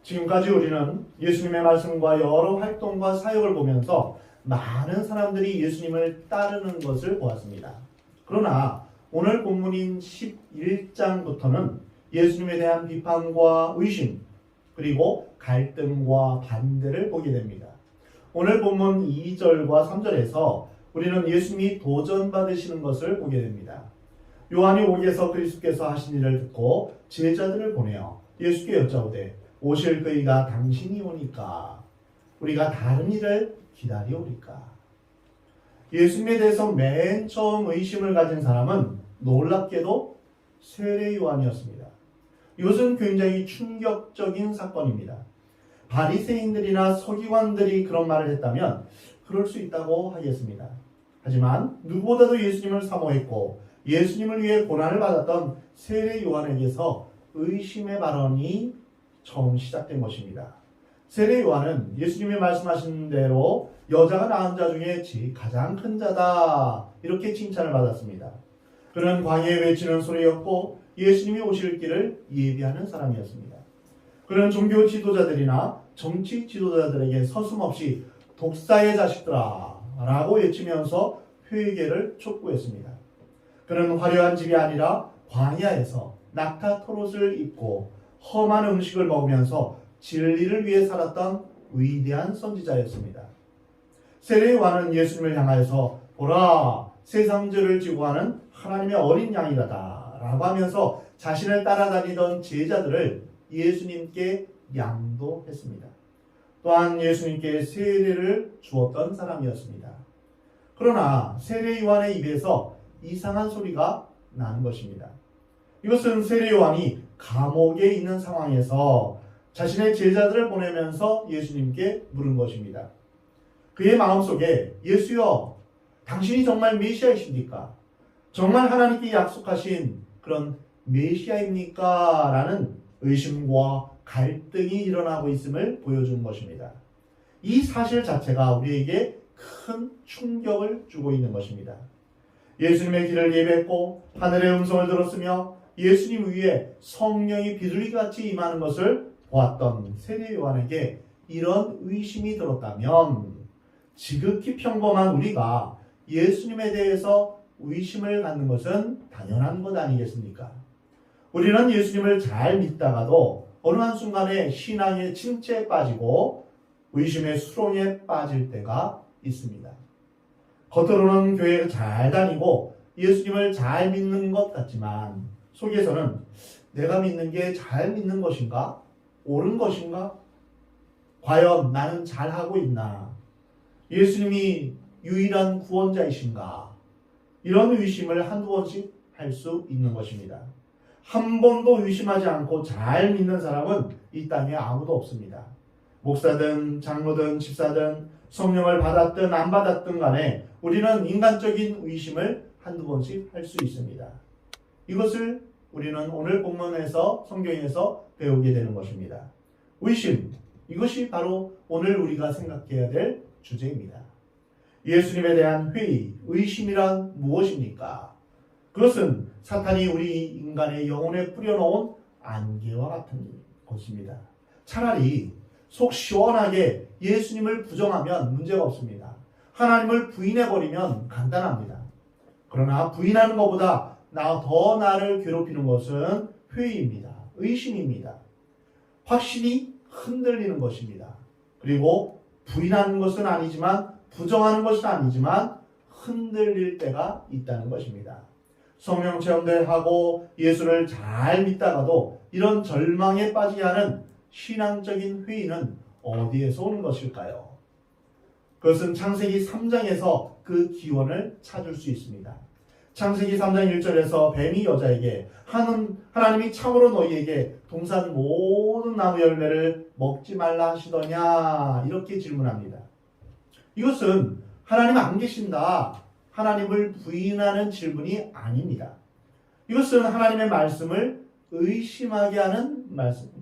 지금까지 우리는 예수님의 말씀과 여러 활동과 사역을 보면서 많은 사람들이 예수님을 따르는 것을 보았습니다. 그러나 오늘 본문인 11장부터는 예수님에 대한 비판과 의심, 그리고 갈등과 반대를 보게 됩니다. 오늘 본문 2절과 3절에서 우리는 예수님이 도전받으시는 것을 보게 됩니다. 요한이 오게서 그리스도께서 하신 일을 듣고 제자들을 보내어 예수께 여짜오되 오실 그이가 당신이 오니까 우리가 다른 일을 기다리오리까. 예수님에 대해서 맨 처음 의심을 가진 사람은 놀랍게도 세례 요한이었습니다. 이것은 굉장히 충격적인 사건입니다. 바리새인들이나 서기관들이 그런 말을 했다면 그럴 수 있다고 하겠습니다. 하지만 누구보다도 예수님을 사모했고 예수님을 위해 고난을 받았던 세례 요한에게서 의심의 발언이 처음 시작된 것입니다. 세례 요한은 예수님이 말씀하신 대로 여자가 낳은 자 중에 가장 큰 자다 이렇게 칭찬을 받았습니다. 그는 광야에 외치는 소리였고 예수님이 오실 길을 예비하는 사람이었습니다. 그는 종교 지도자들이나 정치 지도자들에게 서슴없이 독사의 자식들아 라고 외치면서 회개를 촉구했습니다. 그는 화려한 집이 아니라 광야에서 낙타 털옷을 입고 험한 음식을 먹으면서 진리를 위해 살았던 위대한 선지자였습니다. 세례 요한은 예수님을 향하여서 보라 세상 죄를 지고 가는 하나님의 어린 양이라다 라고 하면서 자신을 따라다니던 제자들을 예수님께 양도했습니다. 또한 예수님께 세례를 주었던 사람이었습니다. 그러나 세례 요한의 입에서 이상한 소리가 나는 것입니다. 이것은 세례 요한이 감옥에 있는 상황에서 자신의 제자들을 보내면서 예수님께 물은 것입니다. 그의 마음속에 예수여 당신이 정말 메시아이십니까? 정말 하나님께 약속하신 그런 메시아입니까? 라는 의심과 갈등이 일어나고 있음을 보여주는 것입니다. 이 사실 자체가 우리에게 큰 충격을 주고 있는 것입니다. 예수님의 길을 예배했고 하늘의 음성을 들었으며 예수님 위에 성령이 비둘기같이 임하는 것을 보았던 세례 요한에게 이런 의심이 들었다면 지극히 평범한 우리가 예수님에 대해서 의심을 갖는 것은 당연한 것 아니겠습니까? 우리는 예수님을 잘 믿다가도 어느 한순간에 신앙의 침체에 빠지고 의심의 수렁에 빠질 때가 있습니다. 겉으로는 교회를 잘 다니고 예수님을 잘 믿는 것 같지만 속에서는 내가 믿는 게 잘 믿는 것인가? 옳은 것인가? 과연 나는 잘하고 있나? 예수님이 유일한 구원자이신가? 이런 의심을 한두 번씩 할 수 있는 것입니다. 한 번도 의심하지 않고 잘 믿는 사람은 이 땅에 아무도 없습니다. 목사든 장로든 집사든 성령을 받았든 안 받았든 간에 우리는 인간적인 의심을 한두 번씩 할 수 있습니다. 이것을 우리는 오늘 본문에서 성경에서 배우게 되는 것입니다. 의심, 이것이 바로 오늘 우리가 생각해야 될 주제입니다. 예수님에 대한 회의, 의심이란 무엇입니까? 그것은 사탄이 우리 인간의 영혼에 뿌려놓은 안개와 같은 것입니다. 차라리 속 시원하게 예수님을 부정하면 문제가 없습니다. 하나님을 부인해버리면 간단합니다. 그러나 부인하는 것보다 더 나를 괴롭히는 것은 회의입니다. 의심입니다. 확신이 흔들리는 것입니다. 그리고 부인하는 것은 아니지만 부정하는 것은 아니지만 흔들릴 때가 있다는 것입니다. 성령 체험들 하고 예수를 잘 믿다가도 이런 절망에 빠지게 하는 신앙적인 회의는 어디에서 오는 것일까요? 그것은 창세기 3장에서 그 기원을 찾을 수 있습니다. 창세기 3장 1절에서 뱀이 여자에게 하나님이 참으로 너희에게 동산 모든 나무 열매를 먹지 말라 하시더냐 이렇게 질문합니다. 이것은 하나님 안 계신다, 하나님을 부인하는 질문이 아닙니다. 이것은 하나님의 말씀을 의심하게 하는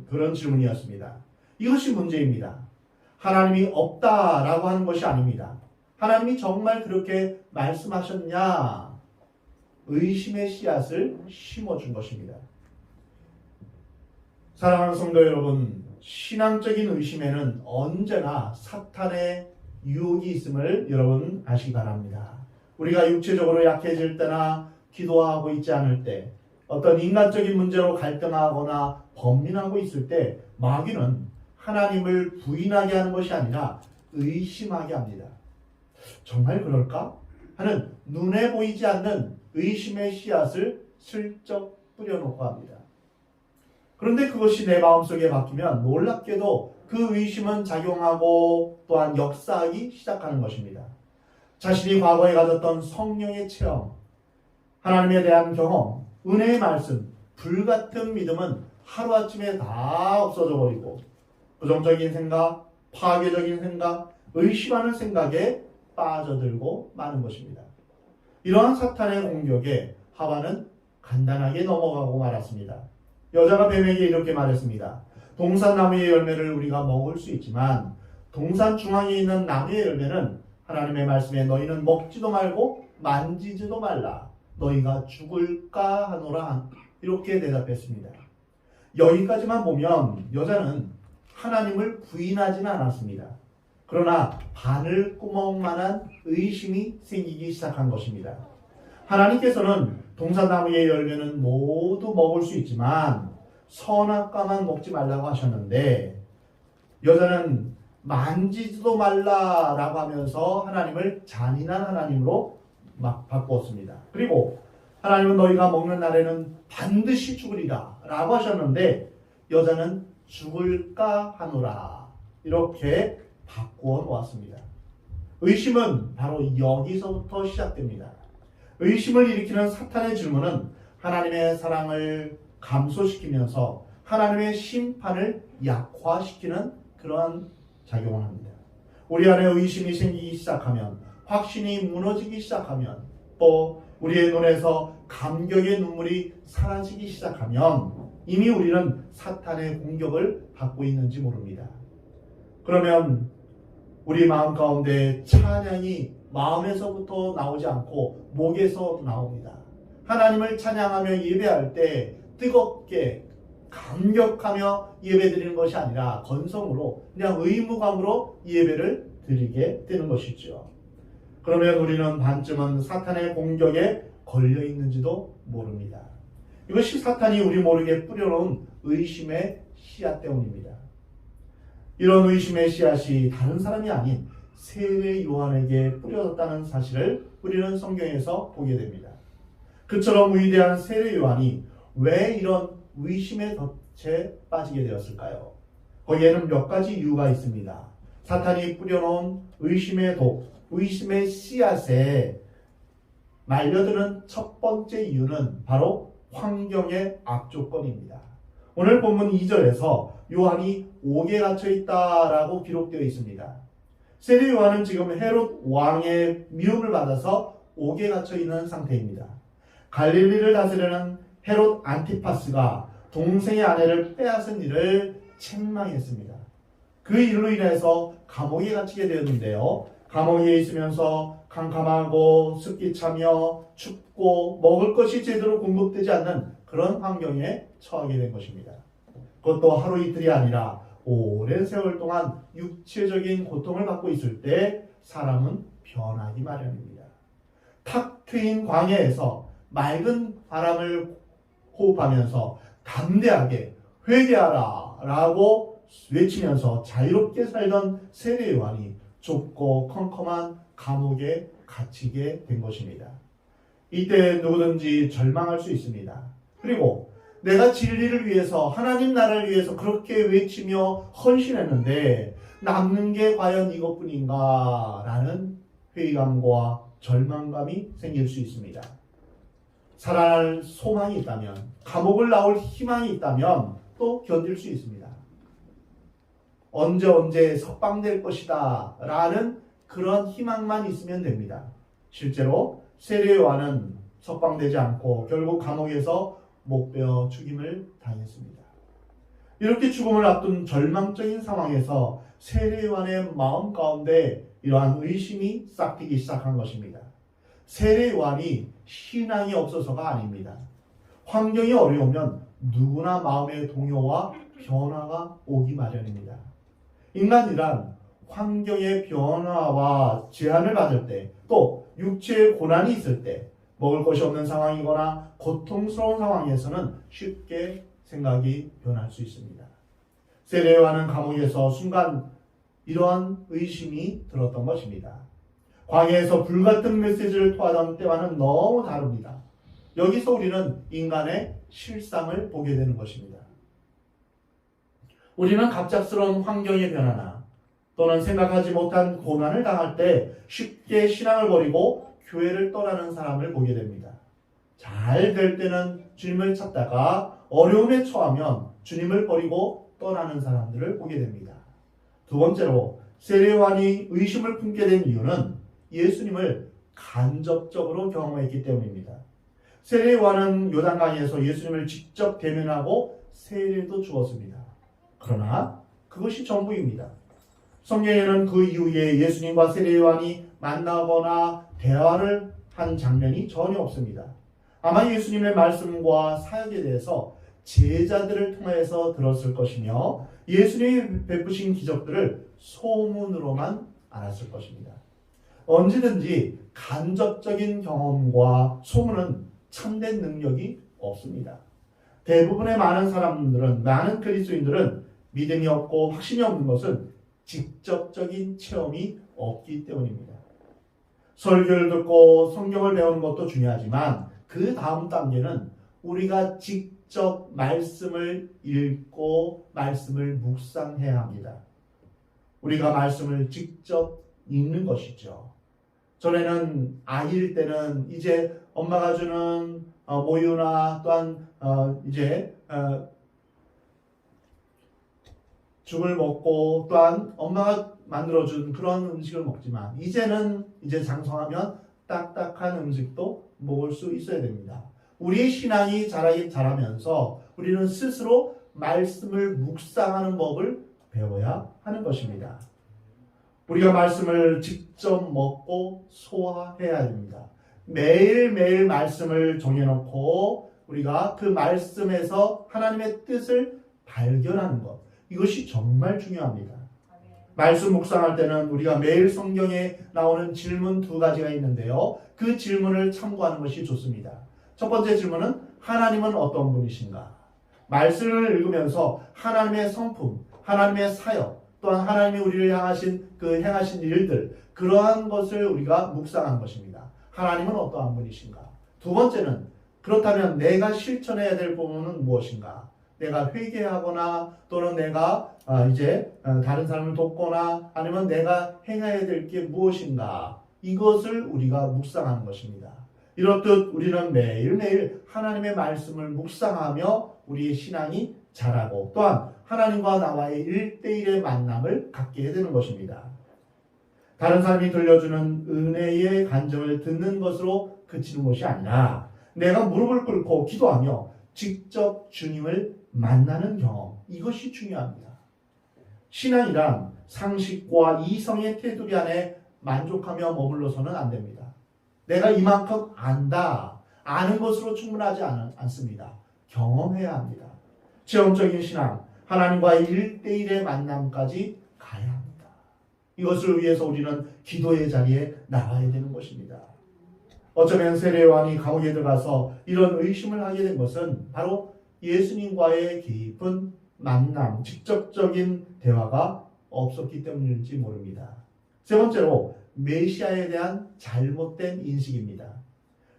그런 질문이었습니다. 이것이 문제입니다. 하나님이 없다라고 하는 것이 아닙니다. 하나님이 정말 그렇게 말씀하셨냐? 의심의 씨앗을 심어준 것입니다. 사랑하는 성도 여러분, 신앙적인 의심에는 언제나 사탄의 유혹이 있음을 여러분 아시기 바랍니다. 우리가 육체적으로 약해질 때나 기도하고 있지 않을 때, 어떤 인간적인 문제로 갈등하거나 범민하고 있을 때 마귀는 하나님을 부인하게 하는 것이 아니라 의심하게 합니다. 정말 그럴까? 하는 눈에 보이지 않는 의심의 씨앗을 슬쩍 뿌려놓고 합니다. 그런데 그것이 내 마음속에 박히면 놀랍게도 그 의심은 작용하고 또한 역사하기 시작하는 것입니다. 자신이 과거에 가졌던 성령의 체험, 하나님에 대한 경험, 은혜의 말씀, 불같은 믿음은 하루아침에 다 없어져 버리고 부정적인 생각, 파괴적인 생각, 의심하는 생각에 빠져들고 마는 것입니다. 이러한 사탄의 공격에 하와는 간단하게 넘어가고 말았습니다. 여자가 뱀에게 이렇게 말했습니다. 동산나무의 열매를 우리가 먹을 수 있지만 동산 중앙에 있는 나무의 열매는 하나님의 말씀에 너희는 먹지도 말고 만지지도 말라. 너희가 죽을까 하노라. 이렇게 대답했습니다. 여기까지만 보면 여자는 하나님을 부인하지는 않았습니다. 그러나 바늘구멍만한 의심이 생기기 시작한 것입니다. 하나님께서는 동산나무의 열매는 모두 먹을 수 있지만 선악과만 먹지 말라고 하셨는데 여자는 만지지도 말라라고 하면서 하나님을 잔인한 하나님으로 막 바꾸었습니다. 그리고 하나님은 너희가 먹는 날에는 반드시 죽으리라 라고 하셨는데 여자는 죽을까 하노라 이렇게 바꾸어 놓았습니다. 의심은 바로 여기서부터 시작됩니다. 의심을 일으키는 사탄의 질문은 하나님의 사랑을 감소시키면서 하나님의 심판을 약화시키는 그러한 작용을 합니다. 우리 안에 의심이 생기기 시작하면, 확신이 무너지기 시작하면, 또 우리의 눈에서 감격의 눈물이 사라지기 시작하면 이미 우리는 사탄의 공격을 받고 있는지 모릅니다. 그러면 우리 마음 가운데 찬양이 마음에서부터 나오지 않고 목에서 나옵니다. 하나님을 찬양하며 예배할 때 뜨겁게 감격하며 예배드리는 것이 아니라 건성으로 그냥 의무감으로 예배를 드리게 되는 것이죠. 그러면 우리는 반쯤은 사탄의 공격에 걸려 있는지도 모릅니다. 이것이 사탄이 우리 모르게 뿌려놓은 의심의 씨앗 때문입니다. 이런 의심의 씨앗이 다른 사람이 아닌 세례 요한에게 뿌려졌다는 사실을 우리는 성경에서 보게 됩니다. 그처럼 위대한 세례 요한이 왜 이런 의심의 덫에 빠지게 되었을까요? 거기에는 몇 가지 이유가 있습니다. 사탄이 뿌려놓은 의심의 독, 의심의 씨앗에 말려드는 첫 번째 이유는 바로 환경의 악조건입니다. 오늘 본문 2절에서 요한이 옥에 갇혀 있다라고 기록되어 있습니다. 세례 요한은 지금 헤롯 왕의 미움을 받아서 옥에 갇혀 있는 상태입니다. 갈릴리를 다스리는 헤롯 안티파스가 동생의 아내를 빼앗은 일을 책망했습니다. 그 일로 인해서 감옥에 갇히게 되었는데요. 감옥에 있으면서 캄캄하고 습기 차며 춥고 먹을 것이 제대로 공급되지 않는 그런 환경에 처하게 된 것입니다. 그것도 하루 이틀이 아니라 오랜 세월 동안 육체적인 고통을 받고 있을 때 사람은 변하기 마련입니다. 탁 트인 광야에서 맑은 바람을 호흡하면서 담대하게 회개하라 라고 외치면서 자유롭게 살던 세례 요한이 좁고 컴컴한 감옥에 갇히게 된 것입니다. 이때 누구든지 절망할 수 있습니다. 그리고 내가 진리를 위해서 하나님 나라를 위해서 그렇게 외치며 헌신했는데 남는 게 과연 이것뿐인가 라는 회의감과 절망감이 생길 수 있습니다. 살아날 소망이 있다면, 감옥을 나올 희망이 있다면 또 견딜 수 있습니다. 언제 석방될 것이다 라는 그런 희망만 있으면 됩니다. 실제로 세례 요한은 석방되지 않고 결국 감옥에서 목베어 죽임을 당했습니다. 이렇게 죽음을 앞둔 절망적인 상황에서 세례 요한의 마음 가운데 이러한 의심이 싹트기 시작한 것입니다. 세례 요한이 신앙이 없어서가 아닙니다. 환경이 어려우면 누구나 마음의 동요와 변화가 오기 마련입니다. 인간이란 환경의 변화와 제한을 받을 때, 또 육체의 고난이 있을 때, 먹을 것이 없는 상황이거나 고통스러운 상황에서는 쉽게 생각이 변할 수 있습니다. 세례요한은 감옥에서 순간 이러한 의심이 들었던 것입니다. 광야에서 불같은 메시지를 토하던 때와는 너무 다릅니다. 여기서 우리는 인간의 실상을 보게 되는 것입니다. 우리는 갑작스러운 환경의 변화나 또는 생각하지 못한 고난을 당할 때 쉽게 신앙을 버리고 교회를 떠나는 사람을 보게 됩니다. 잘 될 때는 주님을 찾다가 어려움에 처하면 주님을 버리고 떠나는 사람들을 보게 됩니다. 두 번째로 세례요한이 의심을 품게 된 이유는 예수님을 간접적으로 경험했기 때문입니다. 세례요한은 요단강에서 예수님을 직접 대면하고 세례도 주었습니다. 그러나 그것이 전부입니다. 성경에는 그 이후에 예수님과 세례요한이 만나거나 대화를 한 장면이 전혀 없습니다. 아마 예수님의 말씀과 사역에 대해서 제자들을 통해서 들었을 것이며 예수님이 베푸신 기적들을 소문으로만 알았을 것입니다. 언제든지 간접적인 경험과 소문은 참된 능력이 없습니다. 대부분의 많은 사람들은, 많은 그리스도인들은 믿음이 없고 확신이 없는 것은 직접적인 체험이 없기 때문입니다. 설교를 듣고 성경을 배우는 것도 중요하지만 그 다음 단계는 우리가 직접 말씀을 읽고 말씀을 묵상해야 합니다. 우리가 말씀을 직접 읽는 것이죠. 전에는 아이일 때는 이제 엄마가 주는 모유나 또한 이제 죽을 먹고 또한 엄마가 만들어준 그런 음식을 먹지만 이제는 이제 장성하면 딱딱한 음식도 먹을 수 있어야 됩니다. 우리의 신앙이 자라면서 우리는 스스로 말씀을 묵상하는 법을 배워야 하는 것입니다. 우리가 말씀을 직접 먹고 소화해야 됩니다. 매일매일 말씀을 정해놓고 우리가 그 말씀에서 하나님의 뜻을 발견하는 것, 이것이 정말 중요합니다. 말씀 묵상할 때는 우리가 매일 성경에 나오는 질문 두 가지가 있는데요. 그 질문을 참고하는 것이 좋습니다. 첫 번째 질문은 하나님은 어떤 분이신가? 말씀을 읽으면서 하나님의 성품, 하나님의 사역, 또한 하나님이 우리를 향하신 그 행하신 일들, 그러한 것을 우리가 묵상한 것입니다. 하나님은 어떠한 분이신가? 두 번째는 그렇다면 내가 실천해야 될 부분은 무엇인가? 내가 회개하거나 또는 내가 이제 다른 사람을 돕거나 아니면 내가 행해야 될 게 무엇인가? 이것을 우리가 묵상하는 것입니다. 이렇듯 우리는 매일매일 하나님의 말씀을 묵상하며 우리의 신앙이 자라고 또한 하나님과 나와의 1대1의 만남을 갖게 되는 것입니다. 다른 사람이 들려주는 은혜의 간증을 듣는 것으로 그치는 것이 아니라 내가 무릎을 꿇고 기도하며 직접 주님을 만나는 경험, 이것이 중요합니다. 신앙이란 상식과 이성의 테두리 안에 만족하며 머물러서는 안 됩니다. 내가 이만큼 안다, 아는 것으로 충분하지 않습니다. 경험해야 합니다. 체험적인 신앙, 하나님과의 1대1의 만남까지 가야 합니다. 이것을 위해서 우리는 기도의 자리에 나와야 되는 것입니다. 어쩌면 세례요한이 감옥에 들어가서 이런 의심을 하게 된 것은 바로 예수님과의 깊은 만남, 직접적인 대화가 없었기 때문일지 모릅니다. 세 번째로 메시아에 대한 잘못된 인식입니다.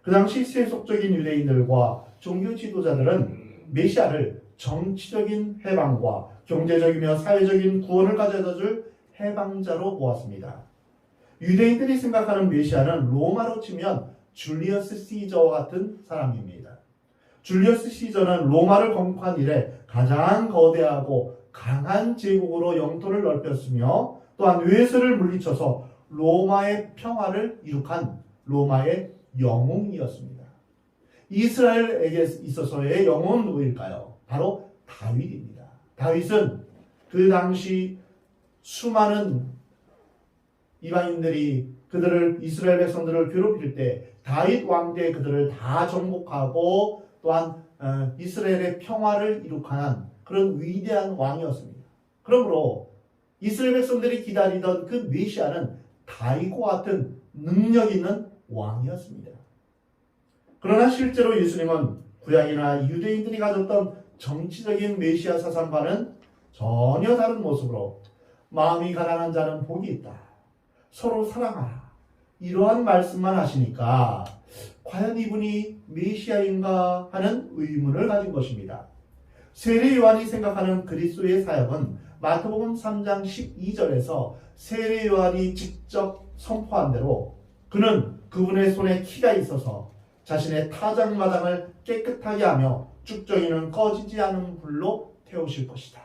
그 당시 세속적인 유대인들과 종교 지도자들은 메시아를 정치적인 해방과 경제적이며 사회적인 구원을 가져다 줄 해방자로 보았습니다. 유대인들이 생각하는 메시아는 로마로 치면 줄리어스 시저와 같은 사람입니다. 줄리어스 시저는 로마를 건국한 이래 가장 거대하고 강한 제국으로 영토를 넓혔으며 또한 외세를 물리쳐서 로마의 평화를 이룩한 로마의 영웅이었습니다. 이스라엘에게 있어서의 영웅은 누구일까요? 바로 다윗입니다. 다윗은 그 당시 수많은 이방인들이 그들을 이스라엘 백성들을 괴롭힐 때 다윗 왕대 그들을 다 정복하고 또한 이스라엘의 평화를 이룩한 그런 위대한 왕이었습니다. 그러므로 이스라엘 백성들이 기다리던 그 메시아는 다윗과 같은 능력 있는 왕이었습니다. 그러나 실제로 예수님은 구약이나 유대인들이 가졌던 정치적인 메시아 사상과는 전혀 다른 모습으로 마음이 가난한 자는 복이 있다. 서로 사랑하라. 이러한 말씀만 하시니까 과연 이분이 메시아인가 하는 의문을 가진 것입니다. 세례 요한이 생각하는 그리스도의 사역은 마태복음 3장 12절에서 세례 요한이 직접 선포한 대로 그는 그분의 손에 키가 있어서 자신의 타작마당을 깨끗하게 하며 쭉정이는 꺼지지 않은 불로 태우실 것이다.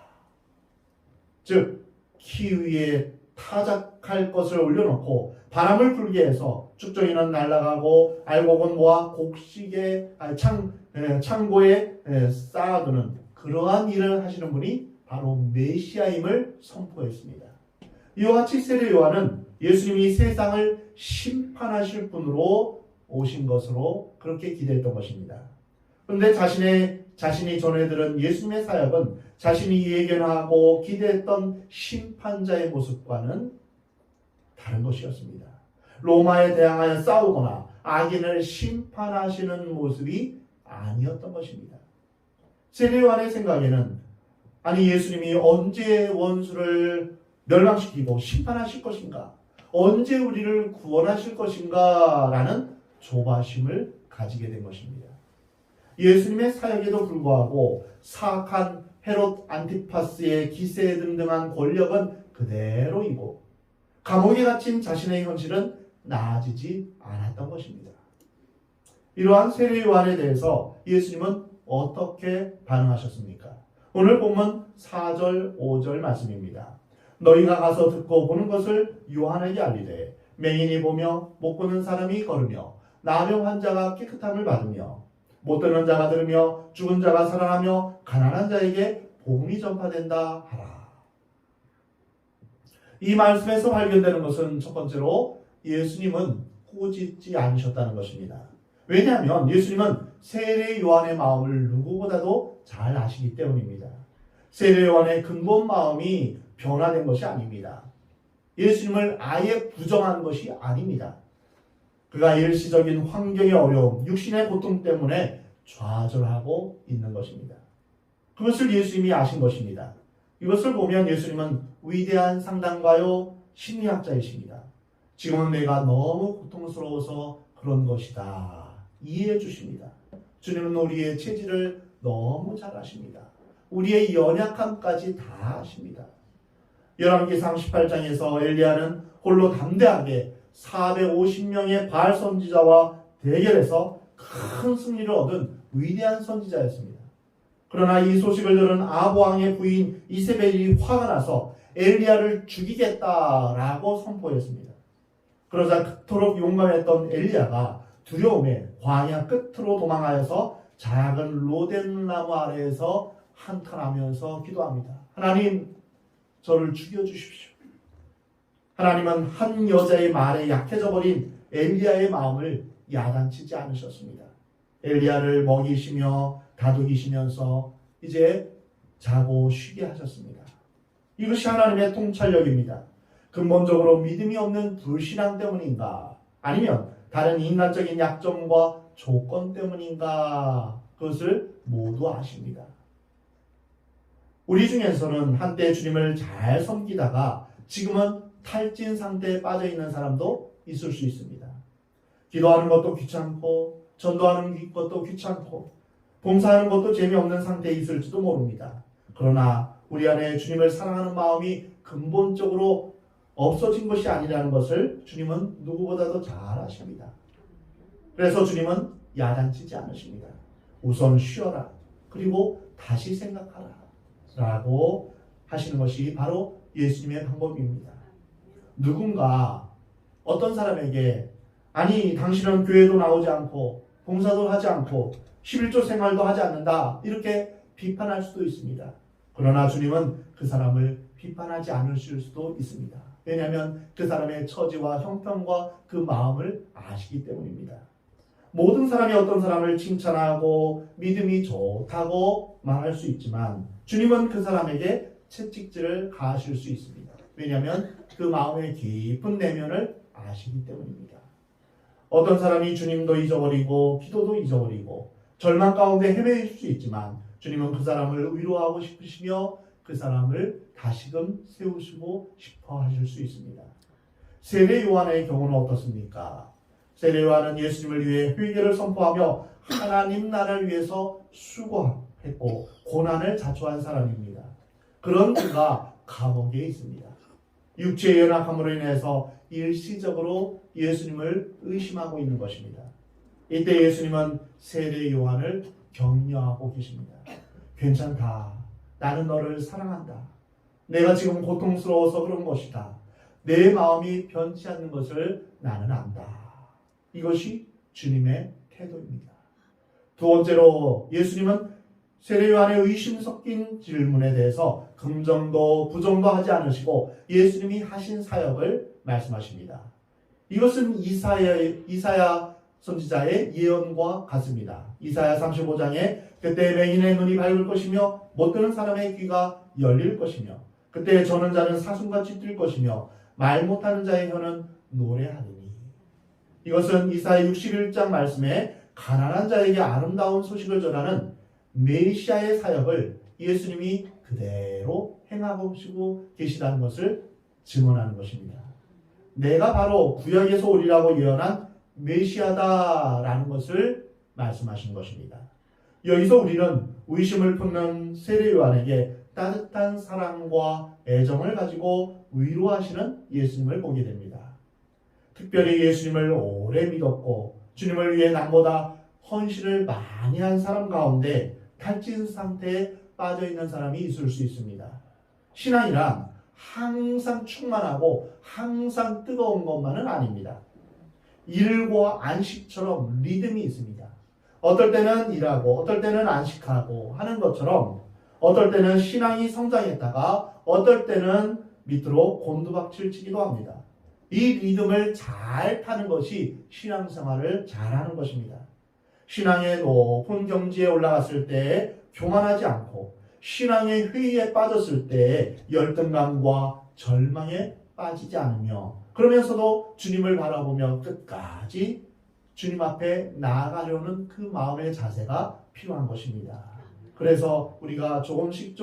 즉, 키 위에 타작할 것을 올려놓고 바람을 불게 해서 쭉정이는 날아가고 알곡은 모아 곡식의 창고에 쌓아두는 그러한 일을 하시는 분이 바로 메시아임을 선포했습니다. 이와 같이 세례 요한은 예수님이 세상을 심판하실 분으로 오신 것으로 그렇게 기대했던 것입니다. 그런데 자신이 전해들은 예수님의 사역은 자신이 예견하고 기대했던 심판자의 모습과는 다른 것이었습니다. 로마에 대항하여 싸우거나 악인을 심판하시는 모습이 아니었던 것입니다. 세례 요한의 생각에는 아니 예수님이 언제 원수를 멸망시키고 심판하실 것인가? 언제 우리를 구원하실 것인가? 라는 조바심을 가지게 된 것입니다. 예수님의 사역에도 불구하고 사악한 헤롯 안티파스의 기세 등등한 권력은 그대로이고 감옥에 갇힌 자신의 현실은 나아지지 않았던 것입니다. 이러한 세례 요한에 대해서 예수님은 어떻게 반응하셨습니까? 오늘 본문 4절 5절 말씀입니다. 너희가 가서 듣고 보는 것을 요한에게 알리되 맹인이 보며 못 보는 사람이 걸으며 나병 환자가 깨끗함을 받으며 못 듣는 자가 들으며 죽은 자가 살아나며 가난한 자에게 복음이 전파된다 하라. 이 말씀에서 발견되는 것은 첫 번째로 예수님은 꾸짖지 않으셨다는 것입니다. 왜냐하면 예수님은 세례 요한의 마음을 누구보다도 잘 아시기 때문입니다. 세례 요한의 근본 마음이 변화된 것이 아닙니다. 예수님을 아예 부정한 것이 아닙니다. 그가 일시적인 환경의 어려움, 육신의 고통 때문에 좌절하고 있는 것입니다. 그것을 예수님이 아신 것입니다. 이것을 보면 예수님은 위대한 상담가요 심리학자이십니다. 지금은 내가 너무 고통스러워서 그런 것이다. 이해해 주십니다. 주님은 우리의 체질을 너무 잘 아십니다. 우리의 연약함까지 다 아십니다. 열왕기상 18장에서 엘리야는 홀로 담대하게 450명의 바알 선지자와 대결해서 큰 승리를 얻은 위대한 선지자였습니다. 그러나 이 소식을 들은 아합 왕의 부인 이세벨이 화가 나서 엘리야를 죽이겠다라고 선포했습니다. 그러자 그토록 용감했던 엘리야가 두려움에 광야 끝으로 도망하여서 작은 로덴 나무 아래에서 한탄하면서 기도합니다. 하나님, 저를 죽여주십시오. 하나님은 한 여자의 말에 약해져 버린 엘리야의 마음을 야단치지 않으셨습니다. 엘리야를 먹이시며 다독이시면서 이제 자고 쉬게 하셨습니다. 이것이 하나님의 통찰력입니다. 근본적으로 믿음이 없는 불신앙 때문인가? 아니면 다른 인간적인 약점과 조건 때문인가? 그것을 모두 아십니다. 우리 중에서는 한때 주님을 잘 섬기다가 지금은 탈진 상태에 빠져 있는 사람도 있을 수 있습니다. 기도하는 것도 귀찮고 전도하는 것도 귀찮고 봉사하는 것도 재미없는 상태에 있을지도 모릅니다. 그러나 우리 안에 주님을 사랑하는 마음이 근본적으로 없어진 것이 아니라는 것을 주님은 누구보다도 잘 아십니다. 그래서 주님은 야단치지 않으십니다. 우선 쉬어라. 그리고 다시 생각하라. 라고 하시는 것이 바로 예수님의 방법입니다. 누군가 어떤 사람에게 아니 당신은 교회도 나오지 않고 봉사도 하지 않고 11조 생활도 하지 않는다 이렇게 비판할 수도 있습니다. 그러나 주님은 그 사람을 비판하지 않으실 수도 있습니다. 왜냐하면 그 사람의 처지와 형편과 그 마음을 아시기 때문입니다. 모든 사람이 어떤 사람을 칭찬하고 믿음이 좋다고 말할 수 있지만 주님은 그 사람에게 채찍질을 가하실 수 있습니다. 왜냐하면 그 마음의 깊은 내면을 아시기 때문입니다. 어떤 사람이 주님도 잊어버리고 기도도 잊어버리고 절망 가운데 헤매일 수 있지만 주님은 그 사람을 위로하고 싶으시며 그 사람을 다시금 세우시고 싶어 하실 수 있습니다. 세례 요한의 경우는 어떻습니까? 세례 요한은 예수님을 위해 회개를 선포하며 하나님 나라를 위해서 수고했고 고난을 자초한 사람입니다. 그런 그가 감옥에 있습니다. 육체의 연약함으로 인해서 일시적으로 예수님을 의심하고 있는 것입니다. 이때 예수님은 세례 요한을 격려하고 계십니다. 괜찮다. 나는 너를 사랑한다. 내가 지금 고통스러워서 그런 것이다. 내 마음이 변치 않는 것을 나는 안다. 이것이 주님의 태도입니다. 두 번째로 예수님은 세례 요한의 의심 섞인 질문에 대해서 긍정도 부정도 하지 않으시고 예수님이 하신 사역을 말씀하십니다. 이것은 이사야 선지자의 예언과 같습니다. 이사야 35장에 그때 맹인의 눈이 밝을 것이며 못 듣는 사람의 귀가 열릴 것이며 그때 저는 자는 사슴같이 뛸 것이며 말 못하는 자의 혀는 노래하리니. 이것은 이사야 61장 말씀에 가난한 자에게 아름다운 소식을 전하는 메시아의 사역을 예수님이 그대로 행하고 계시다는 것을 증언하는 것입니다. 내가 바로 구약에서 오리라고 예언한 메시아다라는 것을 말씀하신 것입니다. 여기서 우리는 의심을 품는 세례 요한에게 따뜻한 사랑과 애정을 가지고 위로하시는 예수님을 보게 됩니다. 특별히 예수님을 오래 믿었고 주님을 위해 남보다 헌신을 많이 한 사람 가운데 탈진 상태에 빠져 있는 사람이 있을 수 있습니다. 신앙이란 항상 충만하고 항상 뜨거운 것만은 아닙니다. 일과 안식처럼 리듬이 있습니다. 어떨 때는 일하고 어떨 때는 안식하고 하는 것처럼 어떨 때는 신앙이 성장했다가 어떨 때는 밑으로 곤두박질 치기도 합니다. 이 리듬을 잘 타는 것이 신앙생활을 잘하는 것입니다. 신앙의 높은 경지에 올라갔을 때 교만하지 않고 신앙의 회의에 빠졌을 때 열등감과 절망에 빠지지 않으며 그러면서도 주님을 바라보며 끝까지 주님 앞에 나아가려는 그 마음의 자세가 필요한 것입니다. 그래서 우리가 조금씩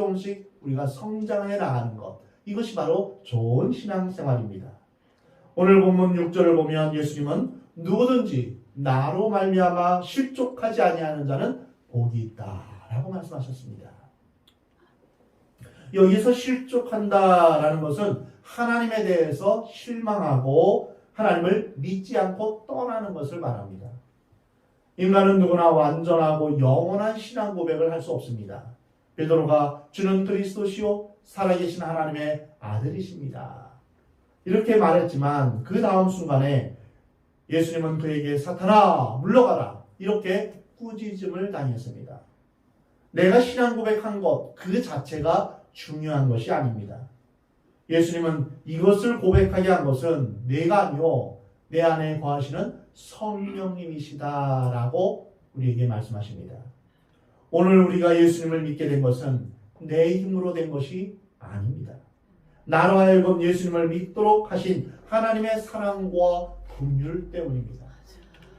우리가 성장해 나가는 것, 이것이 바로 좋은 신앙생활입니다. 오늘 본문 6절을 보면 예수님은 누구든지 나로 말미암아 실족하지 아니하는 자는 복이 있다라고 말씀하셨습니다. 여기서 실족한다라는 것은 하나님에 대해서 실망하고 하나님을 믿지 않고 떠나는 것을 말합니다. 인간은 누구나 완전하고 영원한 신앙 고백을 할 수 없습니다. 베드로가 주는 그리스도시요 살아계신 하나님의 아들이십니다. 이렇게 말했지만 그 다음 순간에 예수님은 그에게 사탄아 물러가라 이렇게 꾸짖음을 당했습니다. 내가 신앙 고백한 것 그 자체가 중요한 것이 아닙니다. 예수님은 이것을 고백하게 한 것은 내가 아니요 내 안에 거하시는 성령님이시다라고 우리에게 말씀하십니다. 오늘 우리가 예수님을 믿게 된 것은 내 힘으로 된 것이 아닙니다. 나로 하여금 예수님을 믿도록 하신 하나님의 사랑과 긍휼 때문입니다.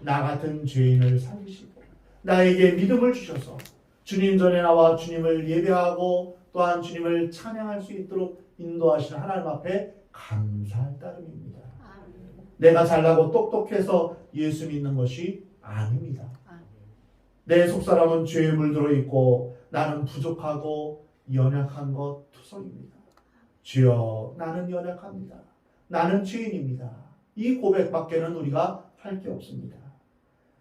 나 같은 죄인을 살리시고 나에게 믿음을 주셔서 주님 전에 나와 주님을 예배하고 또한 주님을 찬양할 수 있도록 인도하시는 하나님 앞에 감사할 따름입니다. 내가 잘나고 똑똑해서 예수 믿는 것이 아닙니다. 내 속사람은 죄에 물들어 있고 나는 부족하고 연약한 것 투성입니다. 주여 나는 연약합니다. 나는 죄인입니다. 이 고백밖에는 우리가 할 게 없습니다.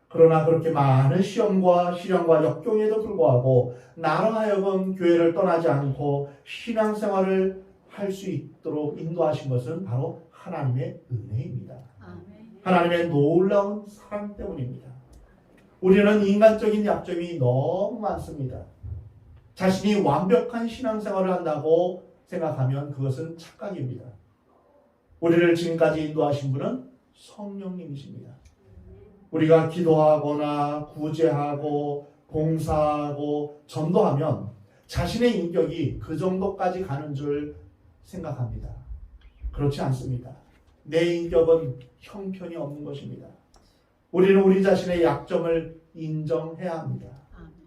그러나 그렇게 많은 시험과 시련과 역경에도 불구하고 나로 하여금 교회를 떠나지 않고 신앙생활을 할 수 있도록 인도하신 것은 바로 하나님의 은혜입니다. 하나님의 놀라운 사랑 때문입니다. 우리는 인간적인 약점이 너무 많습니다. 자신이 완벽한 신앙생활을 한다고 생각하면 그것은 착각입니다. 우리를 지금까지 인도하신 분은 성령님이십니다. 우리가 기도하거나 구제하고 봉사하고 전도하면 자신의 인격이 그 정도까지 가는 줄 생각합니다. 그렇지 않습니다. 내 인격은 형편이 없는 것입니다. 우리는 우리 자신의 약점을 인정해야 합니다.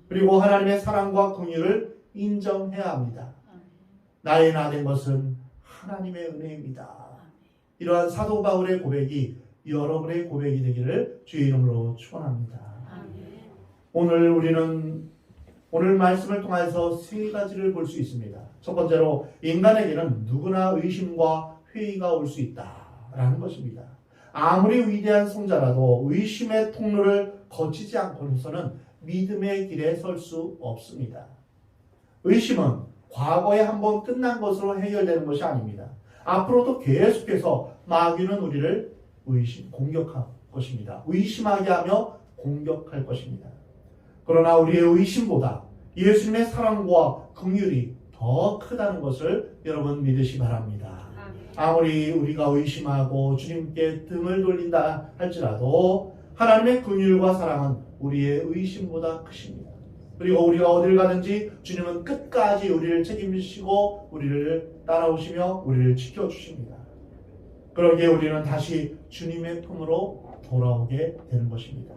그리고 하나님의 사랑과 긍휼을 인정해야 합니다. 나의 나 된 것은 하나님의 은혜입니다. 이러한 사도 바울의 고백이 여러분의 고백이 되기를 주의 이름으로 축원합니다. 오늘 말씀을 통해서 세 가지를 볼 수 있습니다. 첫 번째로 인간에게는 누구나 의심과 회의가 올 수 있다라는 것입니다. 아무리 위대한 성자라도 의심의 통로를 거치지 않고서는 믿음의 길에 설 수 없습니다. 의심은 과거에 한번 끝난 것으로 해결되는 것이 아닙니다. 앞으로도 계속해서 마귀는 우리를 공격할 것입니다. 의심하게 하며 공격할 것입니다. 그러나 우리의 의심보다 예수님의 사랑과 긍휼이 더 크다는 것을 여러분 믿으시 바랍니다. 아무리 우리가 의심하고 주님께 등을 돌린다 할지라도 하나님의 긍휼과 사랑은 우리의 의심보다 크십니다. 그리고 우리가 어딜 가든지 주님은 끝까지 우리를 책임지시고 우리를 따라오시며 우리를 지켜주십니다. 그러기에 우리는 다시 주님의 품으로 돌아오게 되는 것입니다.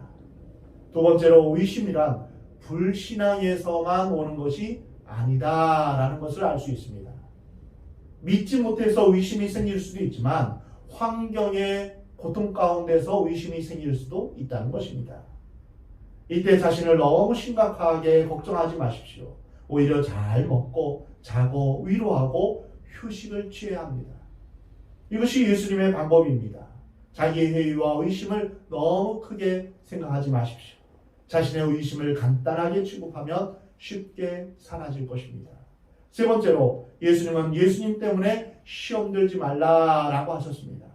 두 번째로 의심이란 불신앙에서만 오는 것이 아니다라는 것을 알 수 있습니다. 믿지 못해서 의심이 생길 수도 있지만 환경의 고통 가운데서 의심이 생길 수도 있다는 것입니다. 이때 자신을 너무 심각하게 걱정하지 마십시오. 오히려 잘 먹고 자고 위로하고 휴식을 취해야 합니다. 이것이 예수님의 방법입니다. 자기의 회의와 의심을 너무 크게 생각하지 마십시오. 자신의 의심을 간단하게 취급하면 쉽게 사라질 것입니다. 세 번째로 예수님은 예수님 때문에 시험 들지 말라라고 하셨습니다.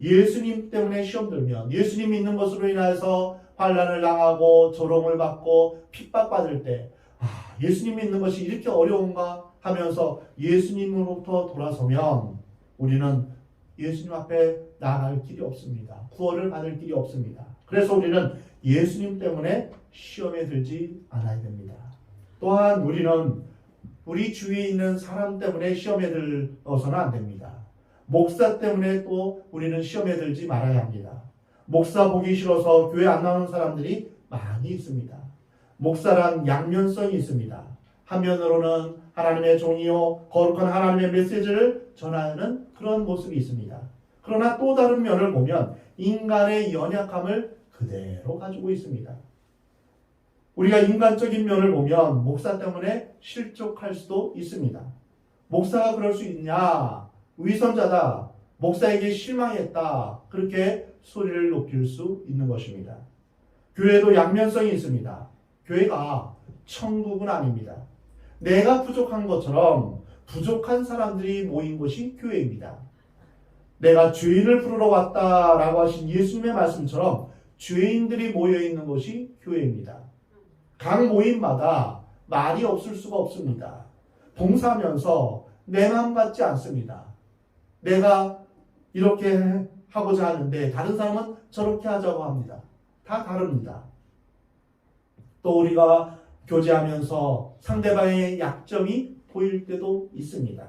예수님 때문에 시험 들면 예수님 믿는 것으로 인해서 환난을 당하고 조롱을 받고 핍박받을 때 예수님 믿는 것이 이렇게 어려운가 하면서 예수님으로부터 돌아서면 우리는 예수님 앞에 나아갈 길이 없습니다. 구원을 받을 길이 없습니다. 그래서 우리는 예수님 때문에 시험에 들지 않아야 됩니다. 또한 우리는 우리 주위에 있는 사람 때문에 시험에 들어서는 안 됩니다. 목사 때문에 또 우리는 시험에 들지 말아야 합니다. 목사 보기 싫어서 교회 안 나오는 사람들이 많이 있습니다. 목사란 양면성이 있습니다. 한면으로는 하나님의 종이요 거룩한 하나님의 메시지를 전하는 그런 모습이 있습니다. 그러나 또 다른 면을 보면 인간의 연약함을 그대로 가지고 있습니다. 우리가 인간적인 면을 보면 목사 때문에 실족할 수도 있습니다. 목사가 그럴 수 있냐? 위선자다. 목사에게 실망했다. 그렇게 소리를 높일 수 있는 것입니다. 교회도 양면성이 있습니다. 교회가 천국은 아닙니다. 내가 부족한 것처럼 부족한 사람들이 모인 곳이 교회입니다. 내가 죄인을 부르러 왔다라고 하신 예수님의 말씀처럼 죄인들이 모여있는 곳이 교회입니다. 각 모임마다 말이 없을 수가 없습니다. 봉사하면서 내 마음 같지 않습니다. 내가 이렇게 하고자 하는데 다른 사람은 저렇게 하자고 합니다. 다 다릅니다. 또 우리가 교제하면서 상대방의 약점이 보일 때도 있습니다.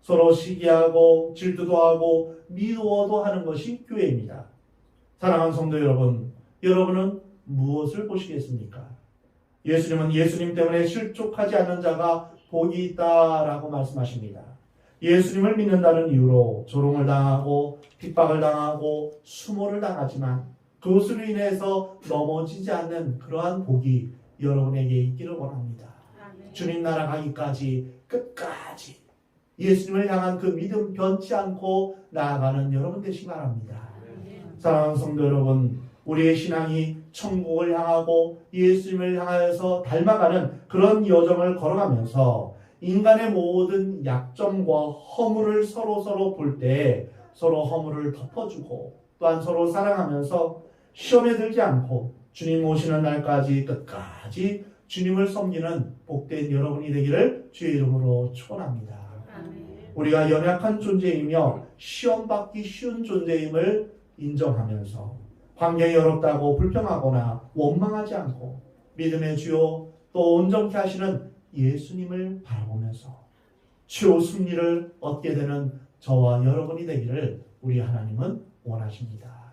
서로 시기하고 질투도 하고 미워도 하는 것이 교회입니다. 사랑하는 성도 여러분, 여러분은 무엇을 보시겠습니까? 예수님은 예수님 때문에 실족하지 않는 자가 복이 있다라고 말씀하십니다. 예수님을 믿는다는 이유로 조롱을 당하고 핍박을 당하고 수모를 당하지만 그것으로 인해서 넘어지지 않는 그러한 복이 여러분에게 있기를 원합니다. 주님 나라 가기까지 끝까지 예수님을 향한 그 믿음 변치 않고 나아가는 여러분 되시기 바랍니다. 사랑하는 성도 여러분, 우리의 신앙이 천국을 향하고 예수님을 향하여서 닮아가는 그런 여정을 걸어가면서 인간의 모든 약점과 허물을 서로 볼 때 서로 허물을 덮어주고 또한 서로 사랑하면서 시험에 들지 않고 주님 오시는 날까지 끝까지 주님을 섬기는 복된 여러분이 되기를 주의 이름으로 축원합니다. 우리가 연약한 존재이며 시험받기 쉬운 존재임을 인정하면서 환경이 어렵다고 불평하거나 원망하지 않고 믿음의 주요 또 온전케 하시는 예수님을 바라보면서 주요 승리를 얻게 되는 저와 여러분이 되기를 우리 하나님은 원하십니다.